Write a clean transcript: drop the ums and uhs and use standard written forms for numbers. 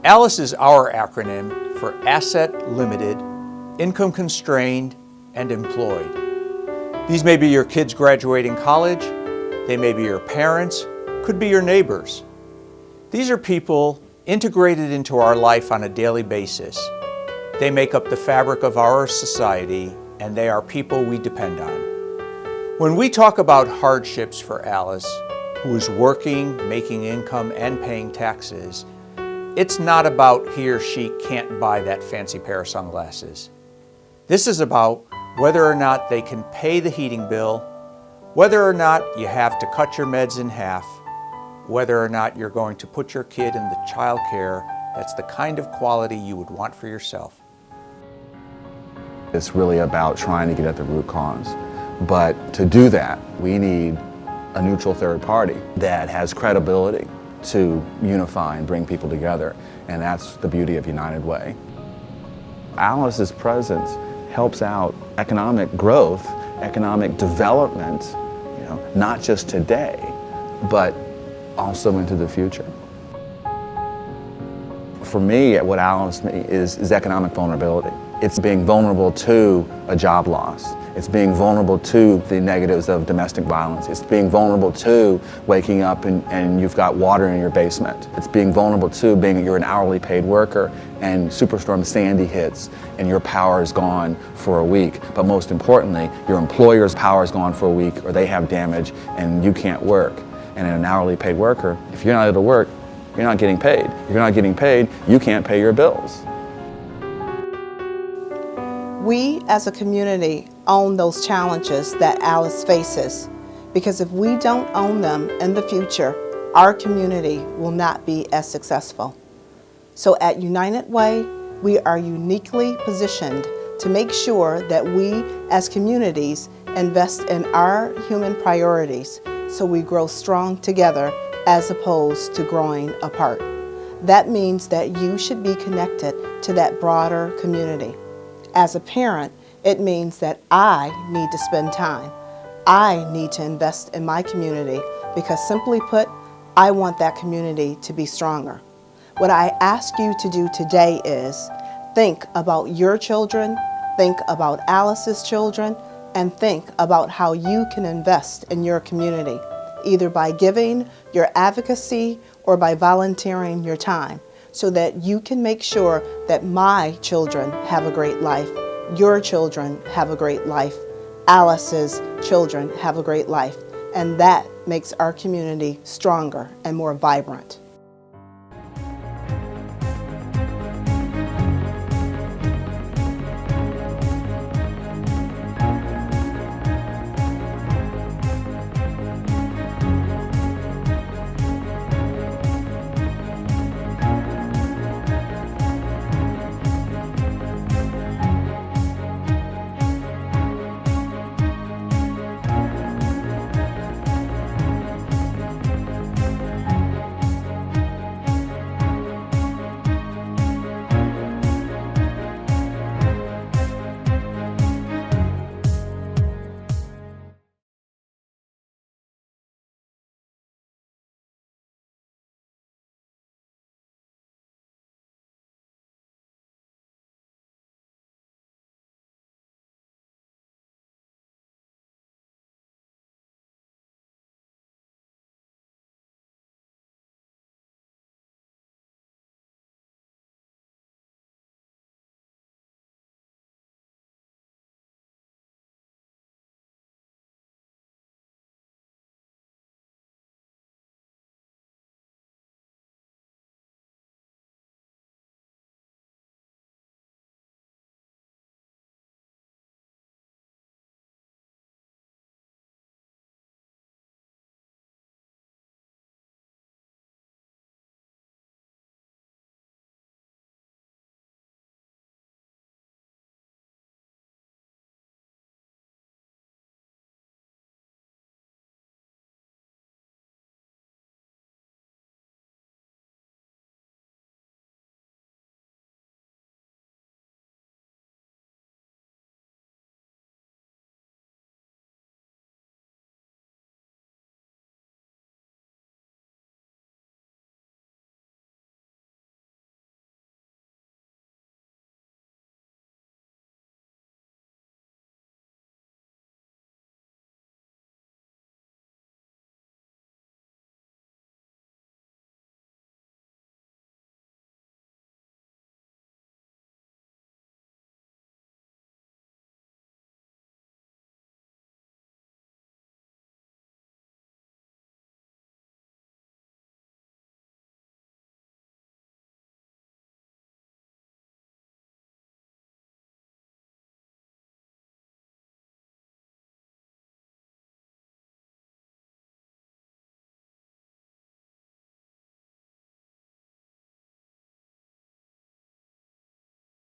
ALICE is our acronym for Asset Limited, Income Constrained, and Employed. These may be your kids graduating college, they may be your parents, could be your neighbors. These are people integrated into our life on a daily basis. They make up the fabric of our society, and they are people we depend on. When we talk about hardships for Alice, who is working, making income, and paying taxes, it's not about he or she can't buy that fancy pair of sunglasses. This is about whether or not they can pay the heating bill, whether or not you have to cut your meds in half, whether or not you're going to put your kid in the child care that's the kind of quality you would want for yourself. It's really about trying to get at the root cause. But to do that, we need a neutral third party that has credibility to unify and bring people together. And that's the beauty of United Way. Alice's presence helps out economic growth, economic development, not just today, but also into the future. For me, what Alice is economic vulnerability. It's being vulnerable to a job loss. It's being vulnerable to the negatives of domestic violence. It's being vulnerable to waking up and you've got water in your basement. It's being vulnerable to you're an hourly paid worker and Superstorm Sandy hits and your power is gone for a week. But most importantly, your employer's power is gone for a week or they have damage and you can't work. And an hourly paid worker, if you're not able to work, you're not getting paid. If you're not getting paid, you can't pay your bills. We as a community own those challenges that Alice faces, because if we don't own them in the future, our community will not be as successful. So at United Way, we are uniquely positioned to make sure that we as communities invest in our human priorities so we grow strong together as opposed to growing apart. That means that you should be connected to that broader community. As a parent, it means that I need to spend time. I need to invest in my community because simply put, I want that community to be stronger. What I ask you to do today is think about your children, think about Alice's children, and think about how you can invest in your community, either by giving your advocacy or by volunteering your time, so that you can make sure that my children have a great life, your children have a great life, Alice's children have a great life, and that makes our community stronger and more vibrant.